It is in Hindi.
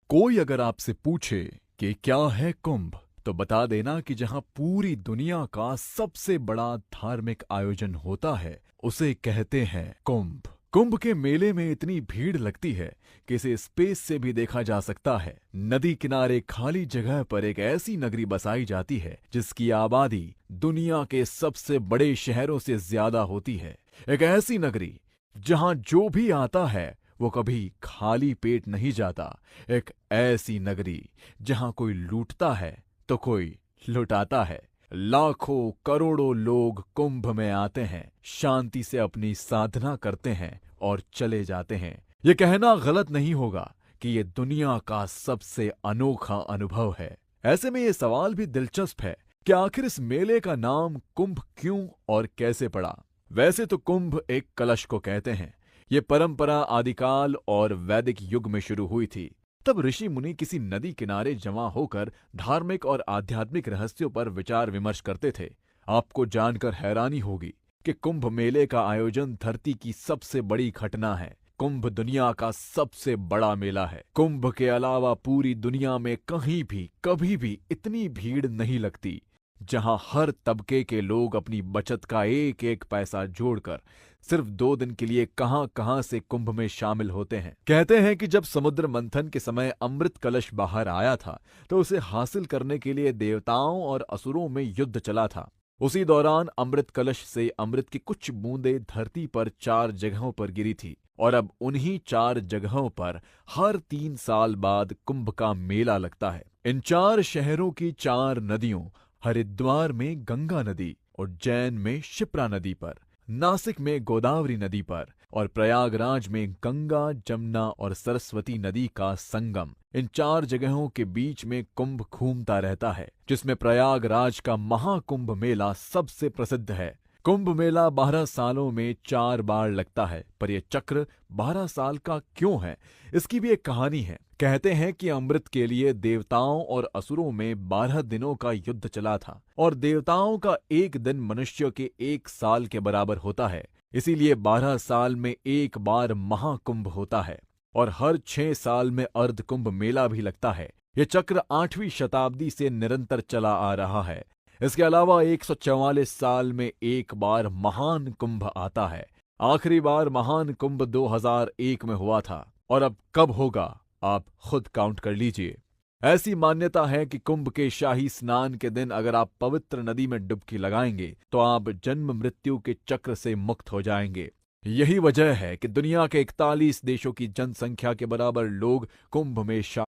कोई अगर आपसे पूछे कि क्या है कुंभ, तो बता देना कि जहां पूरी दुनिया का सबसे बड़ा धार्मिक आयोजन होता है, उसे कहते हैं कुंभ। कुंभ के मेले में इतनी भीड़ लगती है कि इसे स्पेस से भी देखा जा सकता है। नदी किनारे खाली जगह पर एक ऐसी नगरी बसाई जाती है जिसकी आबादी दुनिया के सबसे बड़े शहरों से ज्यादा होती है। एक ऐसी नगरी जहां जो भी आता है वो कभी खाली पेट नहीं जाता। एक ऐसी नगरी जहां कोई लूटता है तो कोई लुटाता है। लाखों करोड़ों लोग कुंभ में आते हैं, शांति से अपनी साधना करते हैं और चले जाते हैं। ये कहना गलत नहीं होगा कि ये दुनिया का सबसे अनोखा अनुभव है। ऐसे में ये सवाल भी दिलचस्प है कि आखिर इस मेले का नाम कुंभ क्यों और कैसे पड़ा। वैसे तो कुंभ एक कलश को कहते हैं। ये परंपरा आदिकाल और वैदिक युग में शुरू हुई थी। तब ऋषि मुनि किसी नदी किनारे जमा होकर धार्मिक और आध्यात्मिक रहस्यों पर विचार विमर्श करते थे। आपको जानकर हैरानी होगी कि कुंभ मेले का आयोजन धरती की सबसे बड़ी घटना है। कुंभ दुनिया का सबसे बड़ा मेला है। कुंभ के अलावा पूरी दुनिया में कहीं भी कभी भी इतनी भीड़ नहीं लगती, जहां हर तबके के लोग अपनी बचत का एक एक पैसा जोड़कर सिर्फ 2 दिन के लिए कहां कहां से कुंभ में शामिल होते हैं। कहते हैं कि जब समुद्र मंथन के समय अमृत कलश बाहर आया था, तो उसे हासिल करने के लिए देवताओं और असुरों में युद्ध चला था। उसी दौरान अमृत कलश से अमृत की कुछ बूंदें धरती पर 4 जगहों पर गिरी थी, और अब उन्हीं 4 जगहों पर हर 3 साल बाद कुंभ का मेला लगता है। इन 4 शहरों की 4 नदियों, हरिद्वार में गंगा नदी, उज्जैन में शिप्रा नदी पर, नासिक में गोदावरी नदी पर और प्रयागराज में गंगा, जमुना और सरस्वती नदी का संगम, इन 4 जगहों के बीच में कुंभ घूमता रहता है, जिसमें प्रयागराज का महाकुंभ मेला सबसे प्रसिद्ध है। कुंभ मेला 12 सालों में 4 बार लगता है, पर यह चक्र 12 साल का क्यों है, इसकी भी एक कहानी है। कहते हैं कि अमृत के लिए देवताओं और असुरों में 12 दिनों का युद्ध चला था, और देवताओं का एक दिन मनुष्य के 1 साल के बराबर होता है। इसीलिए 12 साल में एक बार महाकुंभ होता है, और हर 6 साल में अर्धकुंभ मेला भी लगता है। यह चक्र 8वीं शताब्दी से निरंतर चला आ रहा है। इसके अलावा 144 साल में एक बार महान कुंभ आता है। आखिरी बार महान कुंभ 2001 में हुआ था, और अब कब होगा आप खुद काउंट कर लीजिए। ऐसी मान्यता है कि कुंभ के शाही स्नान के दिन अगर आप पवित्र नदी में डुबकी लगाएंगे तो आप जन्म मृत्यु के चक्र से मुक्त हो जाएंगे। यही वजह है कि दुनिया के 41 देशों की जनसंख्या के बराबर लोग कुंभ में